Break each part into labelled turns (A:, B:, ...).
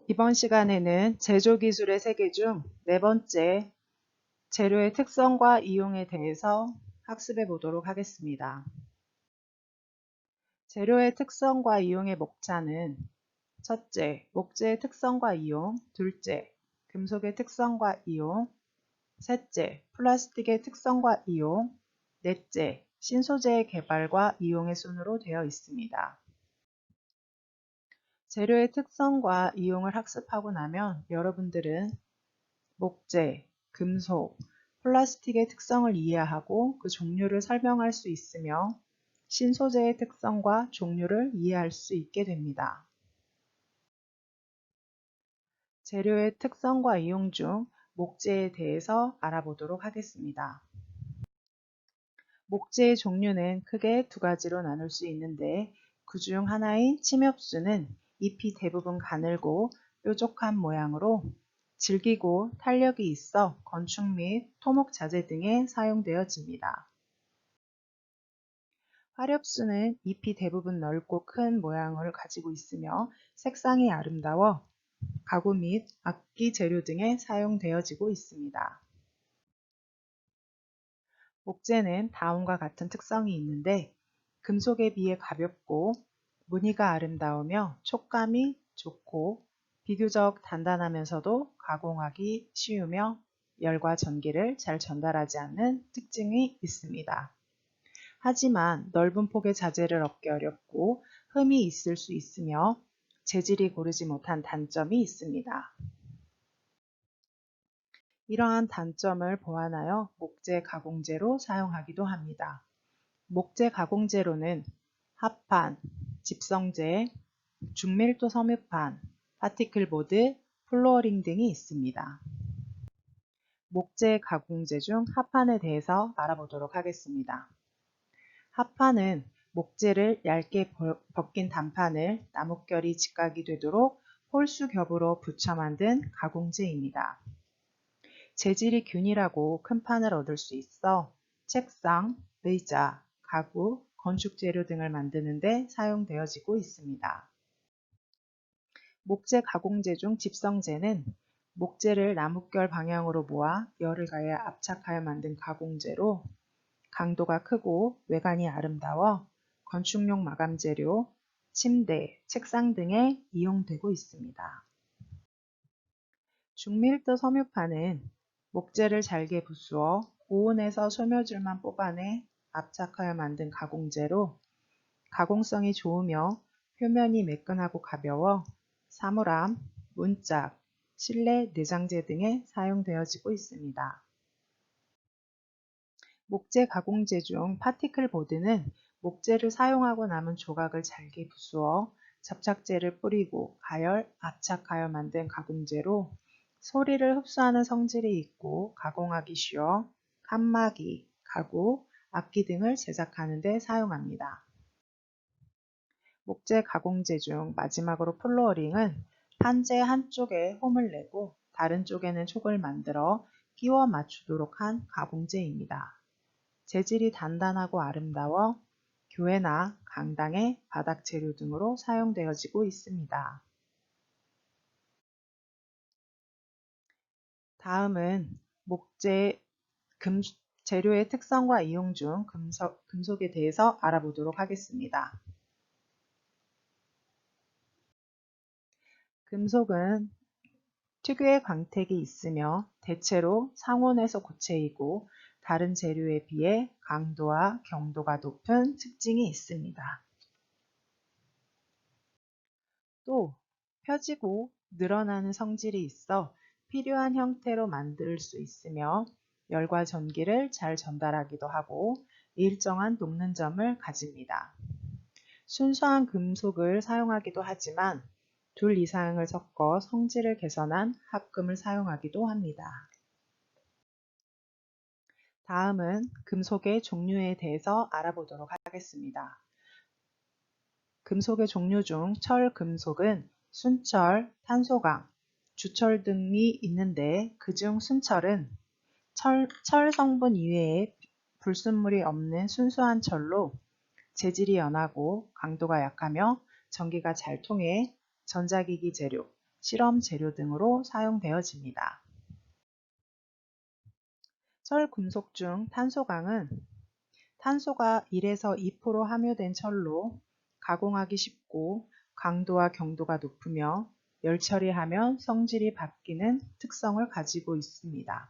A: 이번 시간에는 제조기술의 세계 중 네 번째, 재료의 특성과 이용에 대해서 학습해 보도록 하겠습니다. 재료의 특성과 이용의 목차는 첫째, 목재의 특성과 이용, 둘째, 금속의 특성과 이용, 셋째, 플라스틱의 특성과 이용, 넷째, 신소재의 개발과 이용의 순으로 되어 있습니다. 재료의 특성과 이용을 학습하고 나면 여러분들은 목재, 금속, 플라스틱의 특성을 이해하고 그 종류를 설명할 수 있으며 신소재의 특성과 종류를 이해할 수 있게 됩니다. 재료의 특성과 이용 중 목재에 대해서 알아보도록 하겠습니다. 목재의 종류는 크게 두 가지로 나눌 수 있는데 그 중 하나인 침엽수는 잎이 대부분 가늘고 뾰족한 모양으로 질기고 탄력이 있어 건축 및 토목 자재 등에 사용되어집니다. 화렵수는 잎이 대부분 넓고 큰 모양을 가지고 있으며 색상이 아름다워 가구 및 악기 재료 등에 사용되어지고 있습니다. 목재는 다음과 같은 특성이 있는데 금속에 비해 가볍고 무늬가 아름다우며 촉감이 좋고 비교적 단단하면서도 가공하기 쉬우며 열과 전기를 잘 전달하지 않는 특징이 있습니다. 하지만 넓은 폭의 자재를 얻기 어렵고 흠이 있을 수 있으며 재질이 고르지 못한 단점이 있습니다. 이러한 단점을 보완하여 목재 가공재로 사용하기도 합니다. 목재 가공재로는 합판, 집성재, 중밀도 섬유판, 파티클보드, 플로어링 등이 있습니다. 목재 가공재 중 합판에 대해서 알아보도록 하겠습니다. 합판은 목재를 얇게 벗긴 단판을 나뭇결이 직각이 되도록 홀수 겹으로 붙여 만든 가공재입니다. 재질이 균일하고 큰 판을 얻을 수 있어 책상, 의자, 가구, 건축 재료 등을 만드는 데 사용되어지고 있습니다. 목재 가공재 중 집성재는 목재를 나뭇결 방향으로 모아 열을 가해 압착하여 만든 가공재로 강도가 크고 외관이 아름다워 건축용 마감 재료, 침대, 책상 등에 이용되고 있습니다. 중밀도 섬유판은 목재를 잘게 부수어 고온에서 섬유줄만 뽑아내 압착하여 만든 가공재로 가공성이 좋으며 표면이 매끈하고 가벼워 사물함, 문짝, 실내 내장재 등에 사용되어지고 있습니다. 목재 가공재 중 파티클 보드는 목재를 사용하고 남은 조각을 잘게 부수어 접착제를 뿌리고 가열, 압착하여 만든 가공재로 소리를 흡수하는 성질이 있고 가공하기 쉬워 칸막이, 가구, 악기 등을 제작하는 데 사용합니다. 목재 가공재 중 마지막으로 플로어링은 판재 한쪽에 홈을 내고 다른 쪽에는 촉을 만들어 끼워 맞추도록 한 가공재입니다. 재질이 단단하고 아름다워 교회나 강당의 바닥 재료 등으로 사용되어지고 있습니다. 다음은 목재 재료의 특성과 이용 중 금속에 대해서 알아보도록 하겠습니다. 금속은 특유의 광택이 있으며 대체로 상온에서 고체이고 다른 재료에 비해 강도와 경도가 높은 특징이 있습니다. 또 펴지고 늘어나는 성질이 있어 필요한 형태로 만들 수 있으며 열과 전기를 잘 전달하기도 하고 일정한 녹는 점을 가집니다. 순수한 금속을 사용하기도 하지만 둘 이상을 섞어 성질을 개선한 합금을 사용하기도 합니다. 다음은 금속의 종류에 대해서 알아보도록 하겠습니다. 금속의 종류 중 철금속은 순철, 탄소광, 주철 등이 있는데 그중 순철은 철 성분 이외에 불순물이 없는 순수한 철로 재질이 연하고 강도가 약하며 전기가 잘 통해 전자기기 재료, 실험 재료 등으로 사용되어집니다. 철 금속 중 탄소광은 탄소가 1에서 2% 함유된 철로 가공하기 쉽고 강도와 경도가 높으며 열 처리하면 성질이 바뀌는 특성을 가지고 있습니다.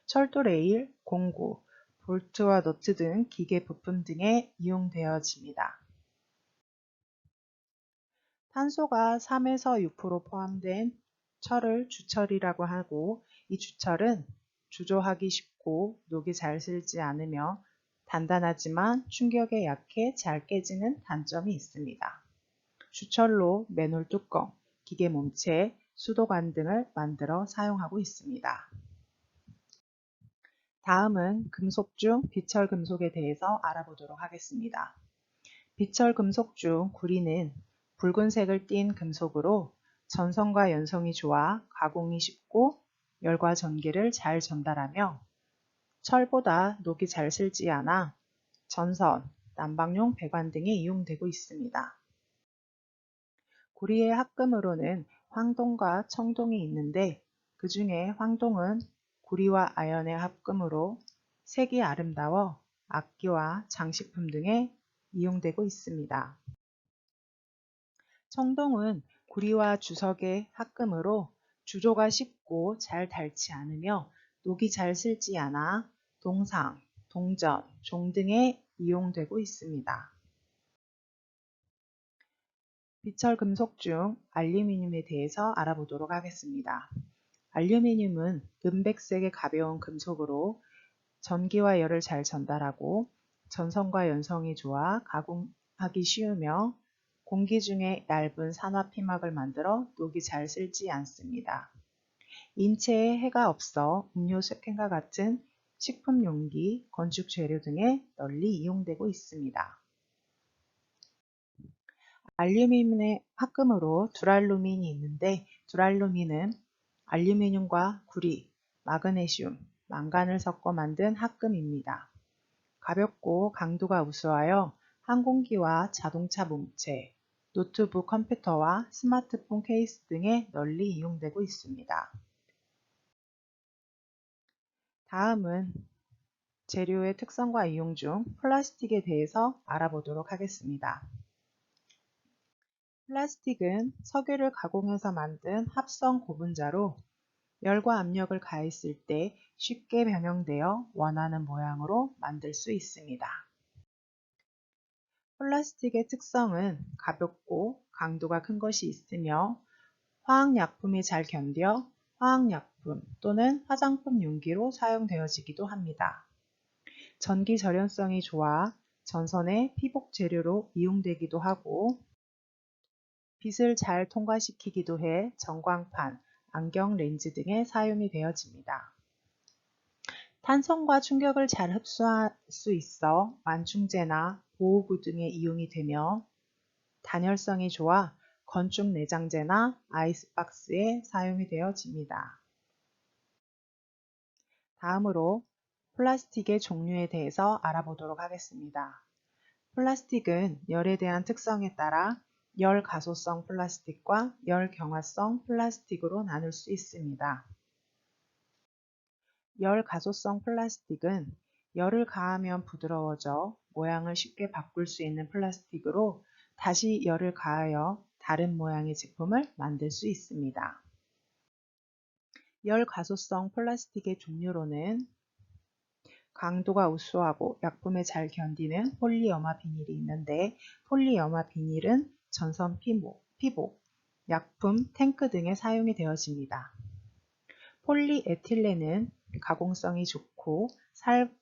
A: 철도 레일, 공구, 볼트와 너트 등 기계 부품 등에 이용되어집니다. 탄소가 3에서 6% 포함된 철을 주철이라고 하고 이 주철은 주조하기 쉽고 녹이 잘 슬지 않으며 단단하지만 충격에 약해 잘 깨지는 단점이 있습니다. 주철로 맨홀 뚜껑, 기계 몸체, 수도관 등을 만들어 사용하고 있습니다. 다음은 금속 중 비철 금속에 대해서 알아보도록 하겠습니다. 비철 금속 중 구리는 붉은색을 띤 금속으로 전선과 연성이 좋아 가공이 쉽고 열과 전기를 잘 전달하며 철보다 녹이 잘 슬지 않아 전선, 난방용 배관 등에 이용되고 있습니다. 구리의 합금으로는 황동과 청동이 있는데 그 중에 황동은 구리와 아연의 합금으로 색이 아름다워 악기와 장식품 등에 이용되고 있습니다. 청동은 구리와 주석의 합금으로 주조가 쉽고 잘 닳지 않으며 녹이 잘 슬지 않아 동상, 동전, 종 등에 이용되고 있습니다. 비철 금속 중 알루미늄에 대해서 알아보도록 하겠습니다. 알루미늄은 은백색의 가벼운 금속으로 전기와 열을 잘 전달하고 전선과 연성이 좋아 가공하기 쉬우며 공기 중에 얇은 산화 피막을 만들어 녹이 잘 슬지 않습니다. 인체에 해가 없어 음료수 캔과 같은 식품 용기, 건축 재료 등에 널리 이용되고 있습니다. 알루미늄의 합금으로 두랄루민이 있는데 두랄루민은 알루미늄과 구리, 마그네슘, 망간을 섞어 만든 합금입니다. 가볍고 강도가 우수하여 항공기와 자동차 몸체, 노트북 컴퓨터와 스마트폰 케이스 등에 널리 이용되고 있습니다. 다음은 재료의 특성과 이용 중 플라스틱에 대해서 알아보도록 하겠습니다. 플라스틱은 석유를 가공해서 만든 합성 고분자로 열과 압력을 가했을 때 쉽게 변형되어 원하는 모양으로 만들 수 있습니다. 플라스틱의 특성은 가볍고 강도가 큰 것이 있으며 화학약품이 잘 견뎌 화학약품 또는 화장품 용기로 사용되어지기도 합니다. 전기 절연성이 좋아 전선의 피복 재료로 이용되기도 하고 빛을 잘 통과시키기도 해 전광판, 안경 렌즈 등에 사용이 되어집니다. 탄성과 충격을 잘 흡수할 수 있어 완충제나 보호구 등에 이용이 되며 단열성이 좋아 건축 내장재나 아이스박스에 사용이 되어집니다. 다음으로 플라스틱의 종류에 대해서 알아보도록 하겠습니다. 플라스틱은 열에 대한 특성에 따라 열 가소성 플라스틱과 열 경화성 플라스틱으로 나눌 수 있습니다. 열 가소성 플라스틱은 열을 가하면 부드러워져 모양을 쉽게 바꿀 수 있는 플라스틱으로 다시 열을 가하여 다른 모양의 제품을 만들 수 있습니다. 열 가소성 플라스틱의 종류로는 강도가 우수하고 약품에 잘 견디는 폴리어마 비닐이 있는데 폴리어마 비닐은 전선 피복, 약품, 탱크 등에 사용이 되어집니다. 폴리에틸렌은 가공성이 좋고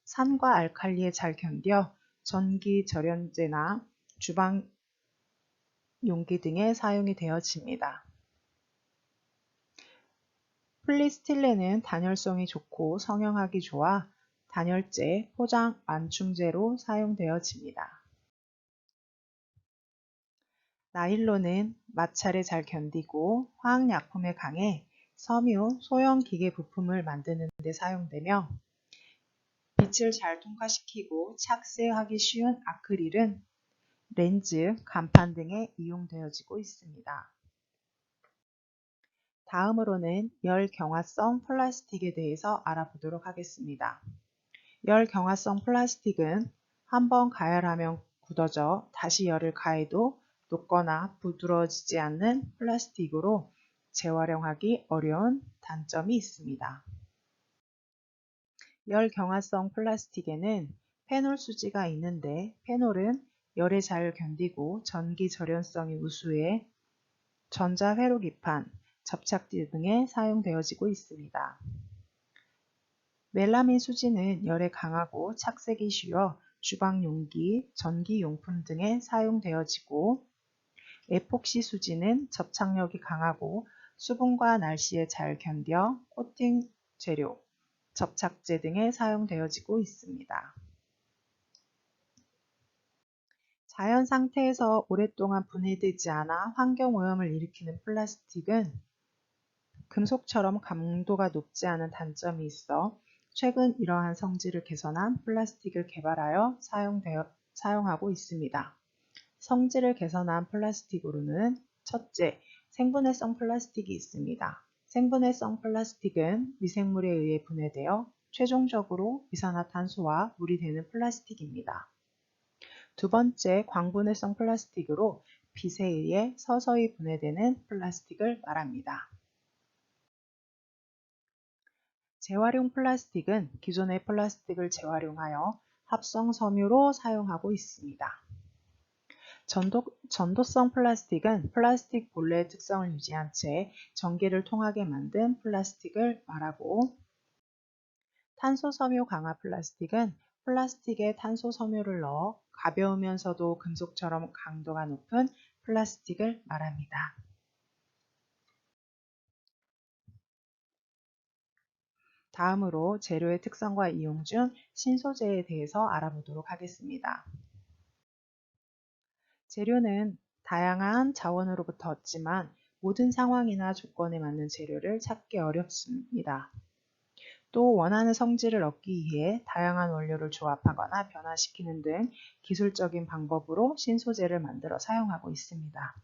A: 산과 알칼리에 잘 견뎌 전기 절연제나 주방 용기 등에 사용이 되어집니다. 폴리스틸렌은 단열성이 좋고 성형하기 좋아 단열재, 포장, 완충제로 사용되어집니다. 나일론은 마찰에 잘 견디고 화학약품에 강해 섬유, 소형 기계 부품을 만드는 데 사용되며 빛을 잘 통과시키고 착색하기 쉬운 아크릴은 렌즈, 간판 등에 이용되어지고 있습니다. 다음으로는 열경화성 플라스틱에 대해서 알아보도록 하겠습니다. 열경화성 플라스틱은 한번 가열하면 굳어져 다시 열을 가해도 녹거나 부드러워지지 않는 플라스틱으로 재활용하기 어려운 단점이 있습니다. 열경화성 플라스틱에는 페놀 수지가 있는데 페놀은 열에 잘 견디고 전기 절연성이 우수해 전자회로기판, 접착제 등에 사용되어지고 있습니다. 멜라민 수지는 열에 강하고 착색이 쉬워 주방용기, 전기용품 등에 사용되어지고 에폭시 수지는 접착력이 강하고 수분과 날씨에 잘 견뎌 코팅 재료, 접착제 등에 사용되어지고 있습니다. 자연 상태에서 오랫동안 분해되지 않아 환경오염을 일으키는 플라스틱은 금속처럼 강도가 높지 않은 단점이 있어 최근 이러한 성질을 개선한 플라스틱을 개발하여 사용하고 있습니다. 성질을 개선한 플라스틱으로는 첫째, 생분해성 플라스틱이 있습니다. 생분해성 플라스틱은 미생물에 의해 분해되어 최종적으로 이산화탄소와 물이 되는 플라스틱입니다. 두 번째, 광분해성 플라스틱으로 빛에 의해 서서히 분해되는 플라스틱을 말합니다. 재활용 플라스틱은 기존의 플라스틱을 재활용하여 합성 섬유로 사용하고 있습니다. 전도성 플라스틱은 플라스틱 본래의 특성을 유지한 채 전기를 통하게 만든 플라스틱을 말하고, 탄소 섬유 강화 플라스틱은 플라스틱에 탄소 섬유를 넣어 가벼우면서도 금속처럼 강도가 높은 플라스틱을 말합니다. 다음으로 재료의 특성과 이용 중 신소재에 대해서 알아보도록 하겠습니다. 재료는 다양한 자원으로부터 얻지만 모든 상황이나 조건에 맞는 재료를 찾기 어렵습니다. 또 원하는 성질을 얻기 위해 다양한 원료를 조합하거나 변화시키는 등 기술적인 방법으로 신소재를 만들어 사용하고 있습니다.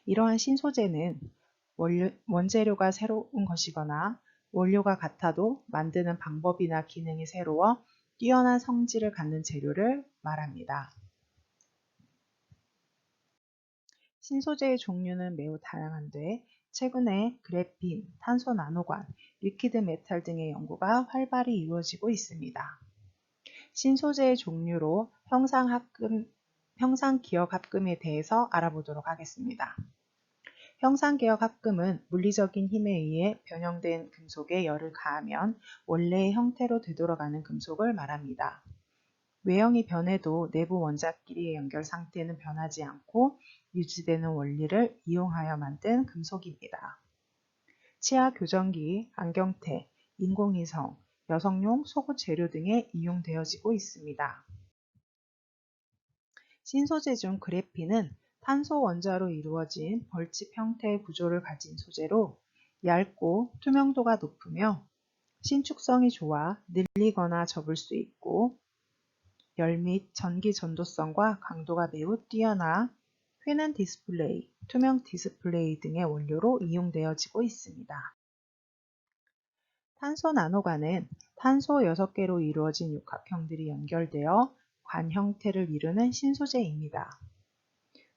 A: 이러한 신소재는 원재료가 새로운 것이거나 원료가 같아도 만드는 방법이나 기능이 새로워 뛰어난 성질을 갖는 재료를 말합니다. 신소재의 종류는 매우 다양한데 최근에 그래핀, 탄소 나노관, 리퀴드 메탈 등의 연구가 활발히 이루어지고 있습니다. 신소재의 종류로 형상기억합금에 대해서 알아보도록 하겠습니다. 형상기억합금은 물리적인 힘에 의해 변형된 금속에 열을 가하면 원래의 형태로 되돌아가는 금속을 말합니다. 외형이 변해도 내부 원자끼리의 연결 상태는 변하지 않고 유지되는 원리를 이용하여 만든 금속입니다. 치아 교정기, 안경테, 인공위성, 여성용 속옷 재료 등에 이용되어지고 있습니다. 신소재 중 그래핀은 탄소 원자로 이루어진 벌집 형태의 구조를 가진 소재로 얇고 투명도가 높으며 신축성이 좋아 늘리거나 접을 수 있고 열 및 전기 전도성과 강도가 매우 뛰어나 휘는 디스플레이, 투명 디스플레이 등의 원료로 이용되어지고 있습니다. 탄소 나노관은 탄소 6개로 이루어진 육합형들이 연결되어 관 형태를 이루는 신소재입니다.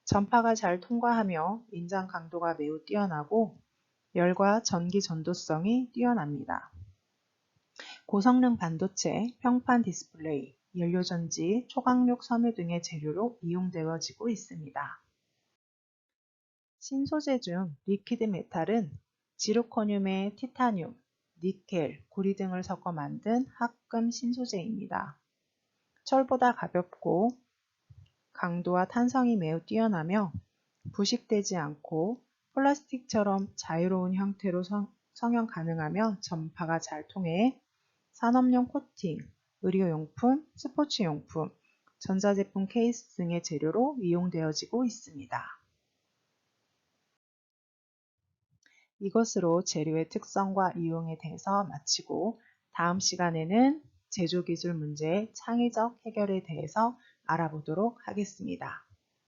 A: 전파가 잘 통과하며 인장 강도가 매우 뛰어나고 열과 전기 전도성이 뛰어납니다. 고성능 반도체, 평판 디스플레이, 연료전지, 초강력 섬유 등의 재료로 이용되어지고 있습니다. 신소재 중 리퀴드 메탈은 지르코늄에 티타늄, 니켈, 구리 등을 섞어 만든 합금 신소재입니다. 철보다 가볍고 강도와 탄성이 매우 뛰어나며 부식되지 않고 플라스틱처럼 자유로운 형태로 성형 가능하며 전파가 잘 통해 산업용 코팅, 의료용품, 스포츠용품, 전자제품 케이스 등의 재료로 이용되어지고 있습니다. 이것으로 재료의 특성과 이용에 대해서 마치고 다음 시간에는 제조기술 문제의 창의적 해결에 대해서 알아보도록 하겠습니다.